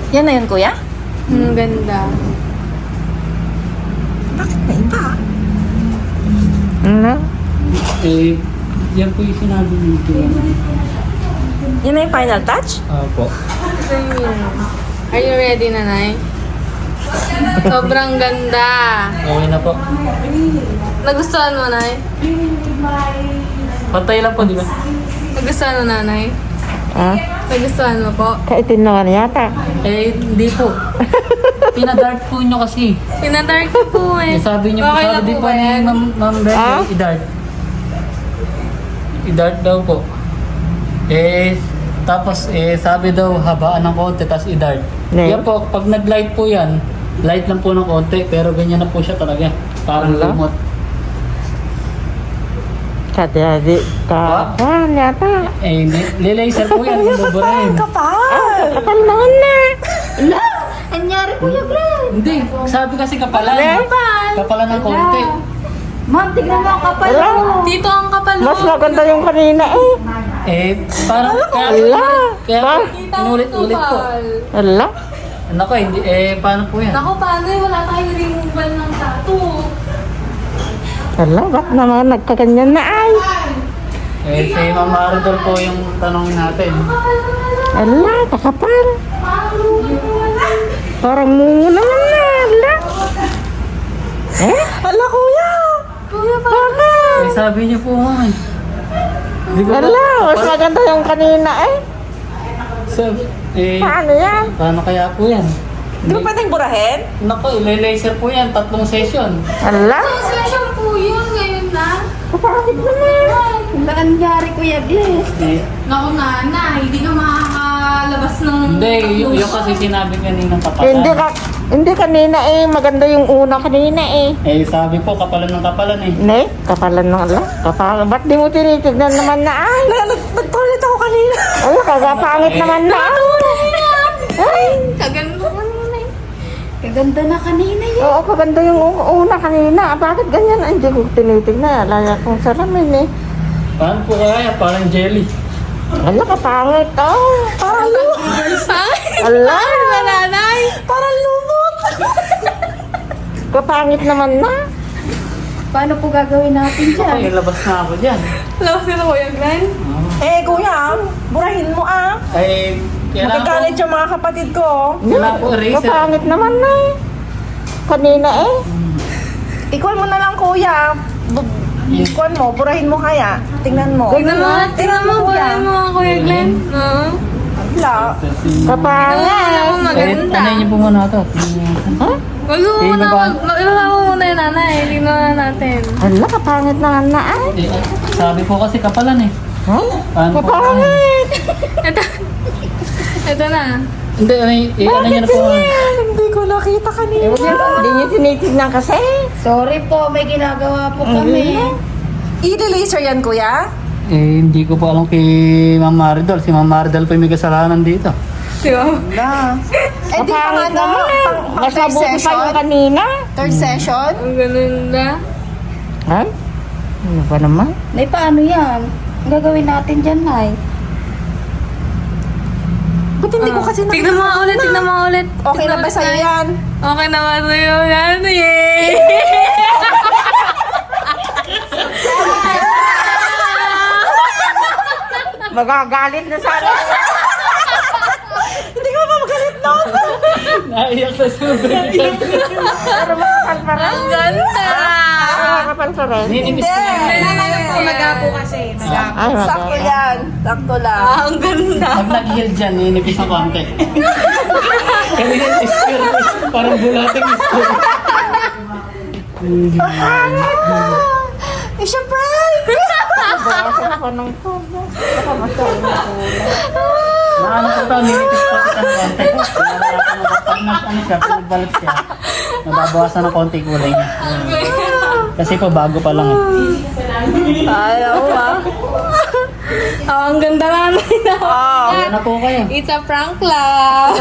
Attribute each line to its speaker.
Speaker 1: Yan na yun, kuya?
Speaker 2: Ang ganda.
Speaker 1: Bakit na iba?
Speaker 3: Ano?
Speaker 4: Eh, yan po yung sinabi ni Joanna.
Speaker 1: Yan na yung final touch?
Speaker 4: Opo.
Speaker 2: Are you ready, nanay? Sobrang ganda.
Speaker 4: Okay na po.
Speaker 2: Nagustuhan mo, nay?
Speaker 4: Pantay lang po, di ba?
Speaker 2: Nagustuhan mo, nanay?
Speaker 3: Ah,
Speaker 2: Nagustuhan mo po?
Speaker 3: kaitin naman yata.
Speaker 4: Eh, hindi po. Pinadark po nyo kasi.
Speaker 2: Pinadark ko po eh.
Speaker 4: Eh, sabi niyo po,
Speaker 2: Okay na
Speaker 4: sabi
Speaker 2: po
Speaker 4: po
Speaker 2: ba
Speaker 4: ni
Speaker 2: yan?
Speaker 4: Ma'am
Speaker 3: Ah?
Speaker 4: Brenda, i-dart. I-dart daw po. Eh, tapos sabi daw habaan ng konti, tapos i-dart.
Speaker 3: Ne?
Speaker 4: Yan po, pag nag-light po yan, light lang po ng konti, pero ganyan na po siya talaga. Parang
Speaker 3: Ala?
Speaker 4: lumot.
Speaker 3: Kati kapan yata.
Speaker 4: Eh, lilaser po yan, buburahin.
Speaker 1: Kapal!
Speaker 3: Kapal naman na.
Speaker 1: Anyari, kuya Brad?
Speaker 4: Hindi, sabi kasi kapalan.
Speaker 2: Kapal.
Speaker 4: Kapalan ng konti.
Speaker 1: Ma'am, tignan mo ang kapal.
Speaker 3: Wala.
Speaker 2: Dito ang kapal.
Speaker 3: Mas maganda yung kanina eh.
Speaker 4: Eh, parang
Speaker 3: Ala.
Speaker 4: kaya
Speaker 3: Ba?
Speaker 4: inulit-ulit po.
Speaker 3: Ala.
Speaker 4: Nako, hindi, paano po yan?
Speaker 2: Naku, paano eh? Wala tayong removal ng tattoo.
Speaker 3: Ala, ba't naman nagkaganyan na ay?
Speaker 4: Eh, si Ma'am Maridol po yung tanongin natin.
Speaker 3: Ala, kakapal. Parang mungo naman na. Ala. Eh?
Speaker 1: Hala, kuya!
Speaker 2: Kuya,
Speaker 3: Bakit?
Speaker 4: Eh, sabi niyo po nga eh. Hindi ko
Speaker 3: Ala, mas maganda yung kanina eh. Paano yan?
Speaker 4: Paano kaya po yan?
Speaker 1: Di ba pwedeng burahin?
Speaker 4: Nako, ile-laser po yan, 3 session.
Speaker 3: Ala.
Speaker 2: session po yun ngayon na.
Speaker 3: Bakit naman?
Speaker 1: Wala nangyari, kuya Bless.
Speaker 4: Eh,
Speaker 2: Naku, nanay. Hindi ka makakalabas ng...
Speaker 4: hindi, yung kasi sinabi kaninang
Speaker 3: Hindi
Speaker 4: kapalan.
Speaker 3: hindi kanina eh. Maganda yung una kanina eh.
Speaker 4: Eh, sabi po, kapalan ng kapalan eh.
Speaker 3: Ne? Kapalan ng ala. Kapalan. Ba't di mo tinitignan naman na ay?
Speaker 1: Nag-toilet ako kanina.
Speaker 3: Ay, kagapangit naman na. Ay.
Speaker 2: Kaganda ka nanay.
Speaker 1: Kaganda na kanina yun.
Speaker 3: Oo, kaganda yung una kanina. Bakit ganyan? Ay, hindi ko tinitignan. Laya kong salamin eh.
Speaker 4: Paano po kaya? Parang jelly.
Speaker 3: Ala, kapangit. Oh.
Speaker 1: Parang lumot.
Speaker 3: Ala.
Speaker 2: Ba, nanay?
Speaker 1: Parang lumot.
Speaker 3: Kapangit naman na.
Speaker 1: Paano po gagawin natin
Speaker 4: Ay, labas na ako dyan.
Speaker 2: Labas ka na, Kuya Glenn?
Speaker 1: Eh, kuya, burahin mo ah.
Speaker 4: Ay, kailangan
Speaker 1: Magagalit
Speaker 4: po,
Speaker 1: yung mga kapatid ko.
Speaker 4: kailangan po eraser.
Speaker 3: Kapangit naman na eh. Kanina eh.
Speaker 1: Ikuan mo na lang, kuya. Ikuan mo, burahin mo kaya. Tingnan mo.
Speaker 2: Tignan mo, tignan mo,
Speaker 1: kuya.
Speaker 2: kuya mo, Kuya Glenn. Oo.
Speaker 1: Wala.
Speaker 3: Kapangit.
Speaker 2: Ako
Speaker 4: Eh,
Speaker 2: maganda.
Speaker 4: ano niyo po muna ito?
Speaker 3: Ha?
Speaker 2: Wag mo
Speaker 4: Eh,
Speaker 2: muna,
Speaker 4: baba.
Speaker 2: ibaba mo muna yung nanay. Tignan na natin.
Speaker 3: Ala, kapangit naman na ay.
Speaker 4: Eh, sabi po kasi kapalan eh.
Speaker 3: Ha?
Speaker 4: Paano po kaya?
Speaker 3: Kapangit.
Speaker 2: Ito. Ito na.
Speaker 4: Hindi, ano niyo na po.
Speaker 1: Hindi ko nakita kanina.
Speaker 3: Hindi niyo tinitignan kasi.
Speaker 1: Sorry po, may ginagawa po kami. I-laser yan, kuya?
Speaker 4: Eh, hindi ko po alam kay Ma'am Maridol. Si Ma'am Maridol po yung may kasalanan dito.
Speaker 2: Diba?
Speaker 1: Wala. Eh, di pa
Speaker 3: Kapangit
Speaker 1: ano?
Speaker 3: naman. Mas
Speaker 1: Third
Speaker 3: mabuti pa yung
Speaker 1: session?
Speaker 3: kanina.
Speaker 1: Third session?
Speaker 2: Ang ganun na.
Speaker 3: Ay? Ano ba naman?
Speaker 1: Nay, paano yan? Ang gagawin natin dyan, Nay? Ba't hindi ko kasi
Speaker 2: Tignan mo ulit, tignan mo ulit.
Speaker 1: Okay na ba sa'yo yan?
Speaker 2: Okay na ba sa'yo yan? Yay!
Speaker 3: Magagalit na sana.
Speaker 1: Hindi ka ba magalit nun?
Speaker 4: Naiyak na siya.
Speaker 3: Pero makapal pa rin.
Speaker 2: Ang ganda!
Speaker 3: Pero makapal pa rin.
Speaker 4: Ninipis ko yan.
Speaker 3: Ay,
Speaker 1: Sakto yan. Sakto lang.
Speaker 2: Ang ganda!
Speaker 4: Pag nag-heal dyan, ninipis ng konti. Kanina yung spear. Parang bulating spear.
Speaker 1: Eh, syempre!
Speaker 3: Bawasan pa ng puno. Baka masyado na kulay.
Speaker 4: Naano ko ito, ninipis pa kita ng konti. Pag ano siya, pag nagbalat siya, nababawasan ng konti kulay niya. Kasi po, bago pa lang eh.
Speaker 2: Ayaw ah. Oh, ang ganda na.
Speaker 1: Oh.
Speaker 4: Kaya na po kayo.
Speaker 2: It's a prank lang.